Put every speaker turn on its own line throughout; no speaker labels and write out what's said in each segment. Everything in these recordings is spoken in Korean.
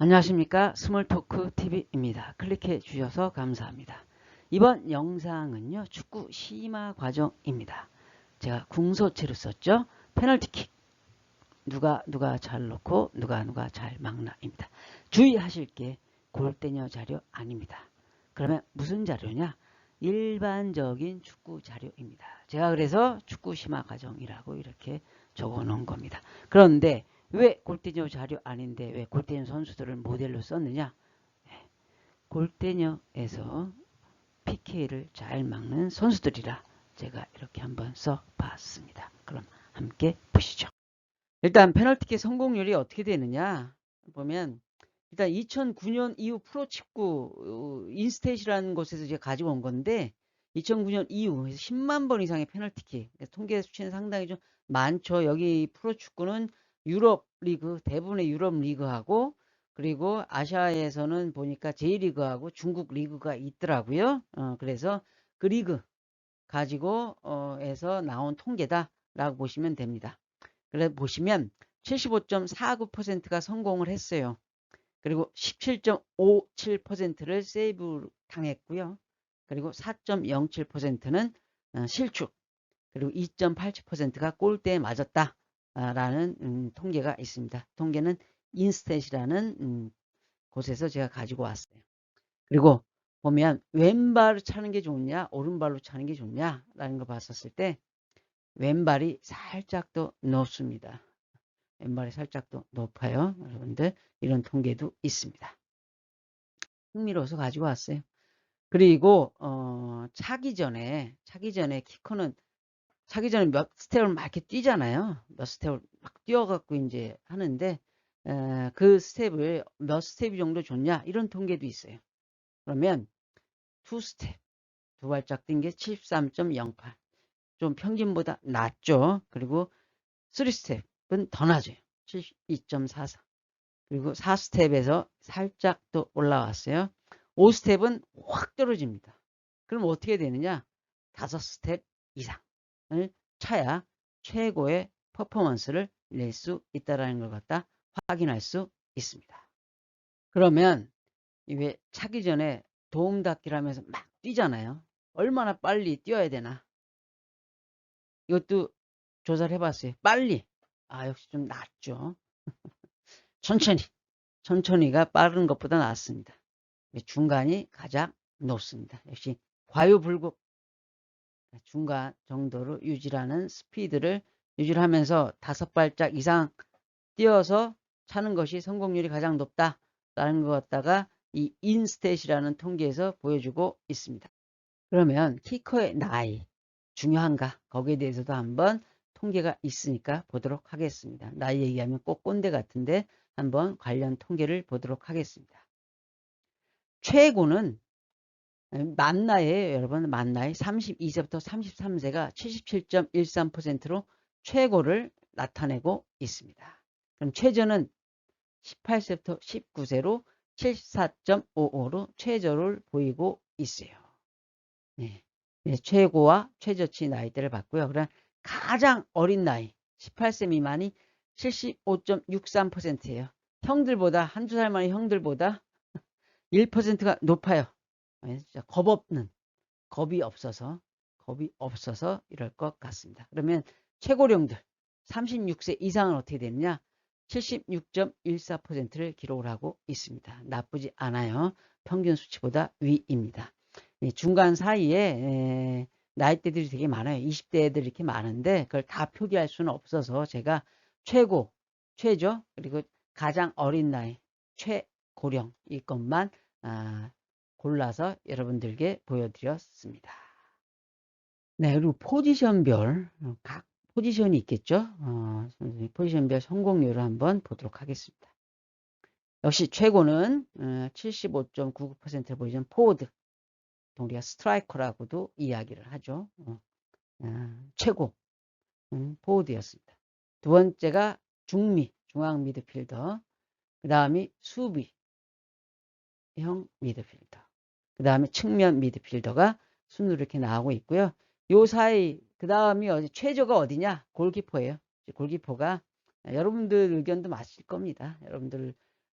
안녕하십니까. 스몰토크 TV입니다. 클릭해 주셔서 감사합니다. 이번 영상은요, 축구 심화 과정입니다. 제가 궁서체를 썼죠. 페널티킥. 누가 잘 넣고 누가 잘 막나입니다. 주의하실 게 골대녀 자료 아닙니다. 그러면 무슨 자료냐? 일반적인 축구 자료입니다. 제가 그래서 축구 심화 과정이라고 이렇게 적어 놓은 겁니다. 그런데 왜 골대녀 자료 아닌데 왜 골대녀 선수들을 모델로 썼느냐? 골대녀에서 PK를 잘 막는 선수들이라 제가 이렇게 한번 써봤습니다. 그럼 함께 보시죠. 일단 페널티킥 성공률이 어떻게 되느냐 보면 일단 2009년 이후 프로축구 인스탯이라는 곳에서 제가 가지고 온 건데 2009년 이후 10만 번 이상의 페널티킥 통계 수치는 상당히 좀 많죠. 여기 프로축구는 유럽 리그 대부분의 유럽 리그하고 그리고 아시아에서는 보니까 J리그하고 중국 리그가 있더라고요. 그래서 그 리그 가지고 에서 나온 통계다라고 보시면 됩니다. 그래 보시면 75.49%가 성공을 했어요. 그리고 17.57%를 세이브 당했고요. 그리고 4.07%는 실축, 그리고 2.87%가 골대에 맞았다라는 통계가 있습니다. 통계는 인스탯이라는 곳에서 제가 가지고 왔어요. 그리고 보면 왼발로 차는 게 좋냐, 오른발로 차는 게 좋냐라는 거 봤었을 때 왼발이 살짝 더 높습니다. 왼발이 살짝 더 높아요. 여러분들 이런 통계도 있습니다. 흥미로워서 가지고 왔어요. 그리고 차기 전에 키커는 차기 전에 몇 스텝을 막 이렇게 뛰잖아요. 몇 스텝을 막 뛰어갖고 이제 하는데 그 스텝을 몇 스텝 정도 줬냐 이런 통계도 있어요. 그러면 투 스텝 두 발짝 뛴 게 73.08. 좀 평균보다 낮죠. 그리고 3스텝은 더 낮아요. 72.44. 그리고 4스텝에서 살짝 또 올라왔어요. 5스텝은 확 떨어집니다. 그럼 어떻게 되느냐? 5스텝 이상을 차야 최고의 퍼포먼스를 낼 수 있다는 걸 갖다 확인할 수 있습니다. 그러면 왜 차기 전에 도움닫기를 하면서 막 뛰잖아요. 얼마나 빨리 뛰어야 되나? 이것도 조사를 해봤어요. 빨리. 역시 좀 낫죠. 천천히가 빠른 것보다 낫습니다. 중간이 가장 높습니다. 역시 과유불급 중간 정도로 유지하는 스피드를 유지하면서 5발짝 이상 뛰어서 차는 것이 성공률이 가장 높다라는 것 갖다가 이 인스탯이라는 통계에서 보여주고 있습니다. 그러면 키커의 나이 중요한가? 거기에 대해서도 한번 통계가 있으니까 보도록 하겠습니다. 나이 얘기하면 꼭 꼰대 같은데 한번 관련 통계를 보도록 하겠습니다. 최고는 만 나이에요. 여러분 만 나이 32세부터 33세가 77.13%로 최고를 나타내고 있습니다. 그럼 최저는 18세부터 19세로 74.55로 최저를 보이고 있어요. 네. 네, 최고와 최저치 나이대를 봤고요. 그럼 가장 어린 나이 18세 미만이 75.63%예요. 형들보다 한두 살 많은 형들보다 1%가 높아요. 진짜 겁이 없어서 이럴 것 같습니다. 그러면 최고령들 36세 이상은 어떻게 되느냐? 76.14%를 기록을 하고 있습니다. 나쁘지 않아요. 평균 수치보다 위입니다. 중간 사이에 나이대들이 되게 많아요. 20대 애들 이렇게 많은데 그걸 다 표기할 수는 없어서 제가 최고, 최저 그리고 가장 어린 나이, 최고령 이것만 골라서 여러분들께 보여드렸습니다. 네, 그리고 포지션별 각 포지션이 있겠죠. 포지션별 성공률을 한번 보도록 하겠습니다. 역시 최고는 75.99% 포지션 포워드, 우리가 스트라이커라고도 이야기를 하죠. 최고 포워드였습니다. 두 번째가 중앙 미드필더, 그 다음이 수비형 미드필더, 그 다음에 측면 미드필더가 순으로 이렇게 나오고 있고요. 요 사이 그 다음이 최저가 어디냐? 골키퍼예요. 골키퍼가 여러분들 의견도 맞을 겁니다. 여러분들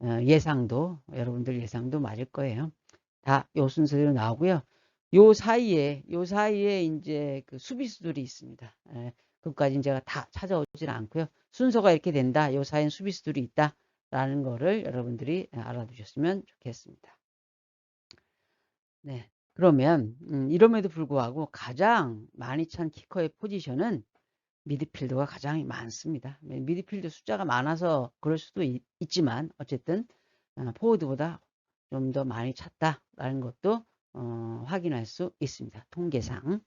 예상도 여러분들 예상도 맞을 거예요. 다 요 순서대로 나오고요. 요 사이에 이제 그 수비수들이 있습니다. 그것까지 제가 다 찾아오질 않고요. 순서가 이렇게 된다. 요 사이엔 수비수들이 있다라는 거를 여러분들이 알아두셨으면 좋겠습니다. 네. 그러면 이럼에도 불구하고 가장 많이 찬 키커의 포지션은 미드필더가 가장 많습니다. 미드필더 숫자가 많아서 그럴 수도 있지만 어쨌든 포워드보다 좀 더 많이 찼다라는 것도 확인할 수 있습니다. 통계상.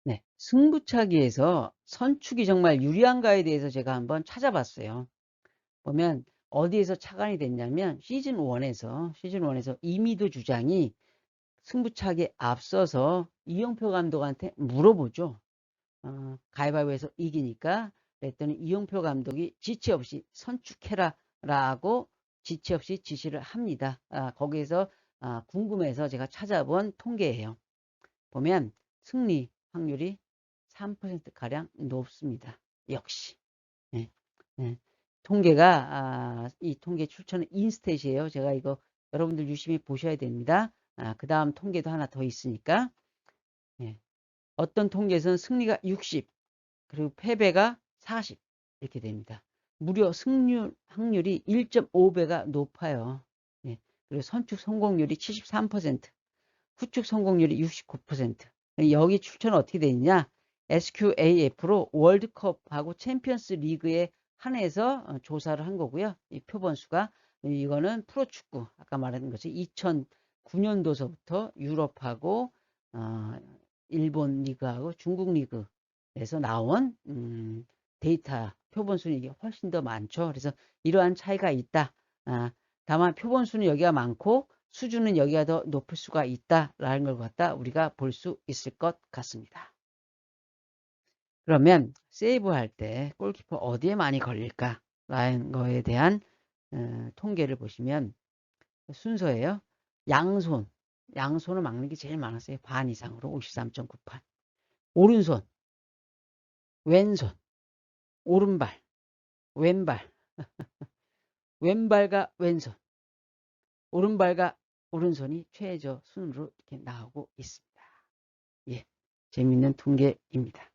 네, 승부차기에서 선축이 정말 유리한가에 대해서 제가 한번 찾아봤어요. 보면 어디에서 착안이 됐냐면 시즌 1에서 이미도 주장이 승부차기에 앞서서 이영표 감독한테 물어보죠. 가위바위보에서 이기니까 그랬더니 이용표 감독이 지체 없이 선축해라라고 지체 없이 지시를 합니다. 거기에서 궁금해서 제가 찾아본 통계예요. 보면 승리 확률이 3%가량 높습니다. 역시. 네. 네. 통계가 이 통계 출처는 인스탯이에요. 제가 이거 여러분들 유심히 보셔야 됩니다. 그 다음 통계도 하나 더 있으니까. 네. 어떤 통계에서는 승리가 60, 그리고 패배가 40 이렇게 됩니다. 무려 승률 확률이 1.5배가 높아요. 네. 그리고 선축 성공률이 73%, 후축 성공률이 69%. 여기 출처는 어떻게 되어 있냐? SQAF로 월드컵하고 챔피언스 리그에 한해서 조사를 한 거고요. 이 표본수가 이거는 프로축구 아까 말한 것이 2009년도서부터 유럽하고 일본 리그하고 중국 리그에서 나온 데이터 표본수는 이게 훨씬 더 많죠. 그래서 이러한 차이가 있다. 다만 표본수는 여기가 많고 수준은 여기가 더 높을 수가 있다라는 걸 갖다 우리가 볼 수 있을 것 같습니다. 그러면 세이브할 때 골키퍼 어디에 많이 걸릴까라는 거에 대한 통계를 보시면 순서예요. 양손을 막는 게 제일 많았어요. 반 이상으로 53.98. 오른손, 왼손, 오른발, 왼발, 왼발과 왼손, 오른발과 오른손이 최저 순으로 이렇게 나오고 있습니다. 예, 재밌는 통계입니다.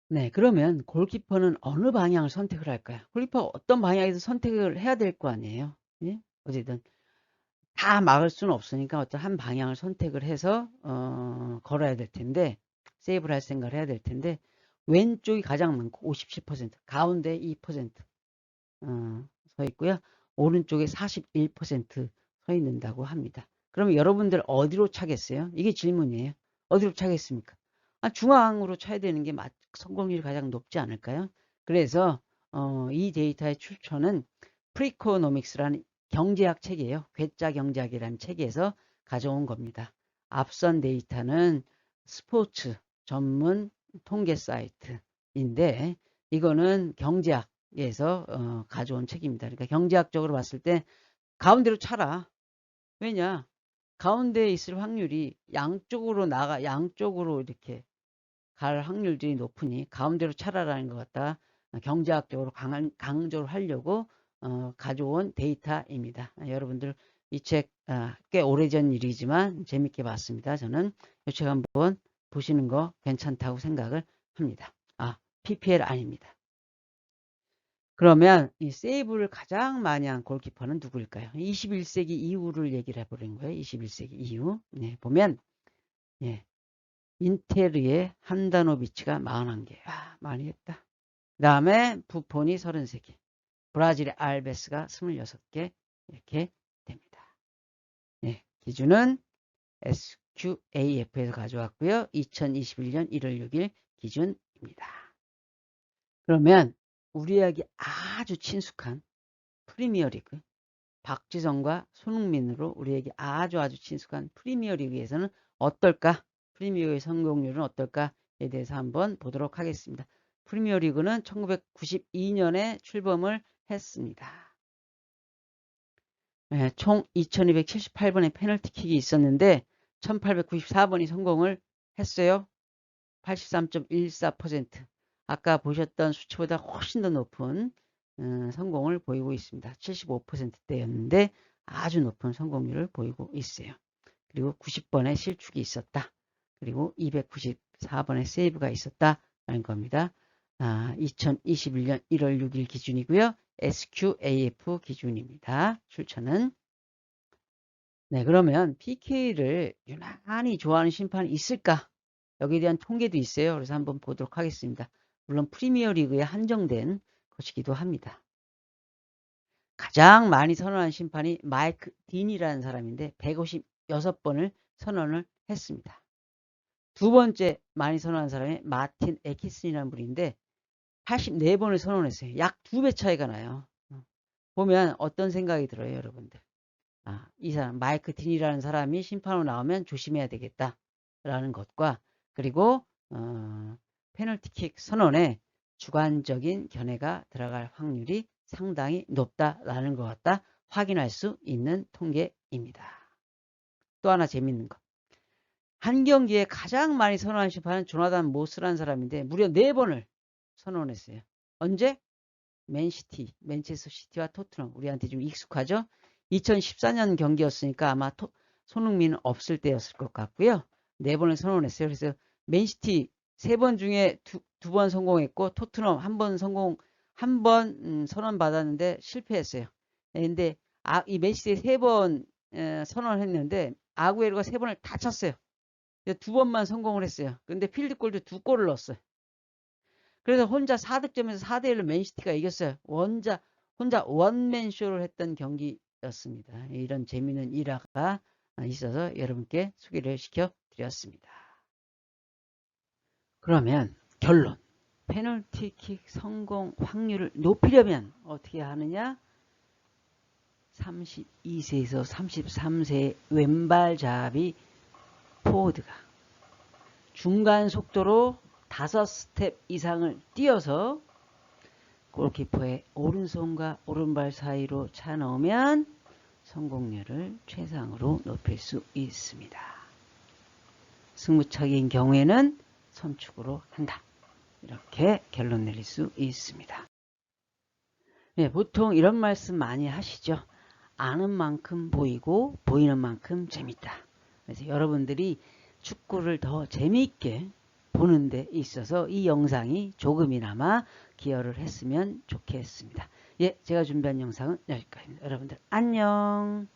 네, 그러면 골키퍼는 어느 방향을 선택을 할까요? 골키퍼가 어떤 방향에서 선택을 해야 될 거 아니에요? 예? 어쨌든 다 막을 수는 없으니까 어떤 한 방향을 선택을 해서 걸어야 될 텐데 세이브를 할 생각을 해야 될 텐데 왼쪽이 가장 많고 57%, 가운데 2% 서 있고요. 오른쪽에 41%서 있는다고 합니다. 그러면 여러분들 어디로 차겠어요? 이게 질문이에요. 어디로 차겠습니까? 중앙으로 차야 되는 게 성공률이 가장 높지 않을까요? 그래서 이 데이터의 출처는 프리코노믹스라는 경제학 책이에요. 괴짜 경제학이라는 책에서 가져온 겁니다. 앞선 데이터는 스포츠 전문 통계 사이트인데 이거는 경제학에서 가져온 책입니다. 그러니까 경제학적으로 봤을 때 가운데로 차라. 왜냐? 가운데에 있을 확률이 양쪽으로 이렇게 갈 확률들이 높으니 가운데로 차라라는 것 같다. 경제학적으로 강조를 하려고 가져온 데이터입니다. 여러분들 이 책 꽤 오래전 일이지만 재밌게 봤습니다. 저는 이 책 한번 보시는 거 괜찮다고 생각을 합니다. PPL 아닙니다. 그러면 이 세이브를 가장 많이 한 골키퍼는 누구일까요? 21세기 이후를 얘기를 해버린 거예요. 21세기 이후. 네, 보면 예, 인테르의 한다노비치가 41개. 많이 했다. 그 다음에 부폰이 33개. 브라질의 알베스가 26개. 이렇게 됩니다. 네, 기준은 SQAF에서 가져왔고요. 2021년 1월 6일 기준입니다. 그러면 우리에게 아주 친숙한 프리미어리그 박지성과 손흥민으로 우리에게 아주 친숙한 프리미어리그에서는 어떨까? 프리미어의 성공률은 어떨까에 대해서 한번 보도록 하겠습니다. 프리미어리그는 1992년에 출범을 했습니다. 네, 총 2278번의 페널티킥이 있었는데 1894번이 성공을 했어요. 83.14%. 아까 보셨던 수치보다 훨씬 더 높은 성공을 보이고 있습니다. 75%대였는데 아주 높은 성공률을 보이고 있어요. 그리고 90번의 실축이 있었다. 그리고 294번의 세이브가 있었다라는 겁니다. 2021년 1월 6일 기준이고요. SQAF 기준입니다. 출처는. 네, 그러면 PK를 유난히 좋아하는 심판이 있을까? 여기에 대한 통계도 있어요. 그래서 한번 보도록 하겠습니다. 물론 프리미어 리그에 한정된 것이기도 합니다. 가장 많이 선언한 심판이 마이크 딘이라는 사람인데 156번을 선언을 했습니다. 두 번째 많이 선언한 사람이 마틴 에키슨이라는 분인데 84번을 선언했어요. 약 2배 차이가 나요. 보면 어떤 생각이 들어요, 여러분들? 이 사람 마이크 딘이라는 사람이 심판으로 나오면 조심해야 되겠다라는 것과 그리고 페널티킥 선언에 주관적인 견해가 들어갈 확률이 상당히 높다라는 것 같다 확인할 수 있는 통계입니다. 또 하나 재밌는 거. 한 경기에 가장 많이 선언한 심판은 조나단 모스라는 사람인데 무려 4번을 선언했어요. 언제? 맨시티, 맨체스터 시티와 토트넘. 우리한테 좀 익숙하죠? 2014년 경기였으니까 아마 손흥민은 없을 때였을 것 같고요. 4번을 선언했어요. 그래서 맨시티 3번 중에 2번 성공했고 토트넘 1번 선언 받았는데 실패했어요. 근데 이 맨시티에 3번 선언했는데 아구에로가 3번을 다 쳤어요. 2번만 성공을 했어요. 근데 필드골도 2골을 넣었어요. 그래서 혼자 4득점에서 4대1로 맨시티가 이겼어요. 혼자 원맨쇼를 했던 경기였습니다. 이런 재미있는 일화가 있어서 여러분께 소개를 시켜드렸습니다. 그러면 결론. 페널티킥 성공 확률을 높이려면 어떻게 하느냐? 32세에서 33세 왼발잡이 포워드가 중간 속도로 5스텝 이상을 뛰어서 골키퍼의 오른손과 오른발 사이로 차 넣으면 성공률을 최상으로 높일 수 있습니다. 승부차기인 경우에는 선축으로 한다. 이렇게 결론 내릴 수 있습니다. 네, 보통 이런 말씀 많이 하시죠. 아는 만큼 보이고 보이는 만큼 재밌다. 그래서 여러분들이 축구를 더 재미있게 보는 데 있어서 이 영상이 조금이나마 기여를 했으면 좋겠습니다. 예, 제가 준비한 영상은 여기까지입니다. 여러분들 안녕.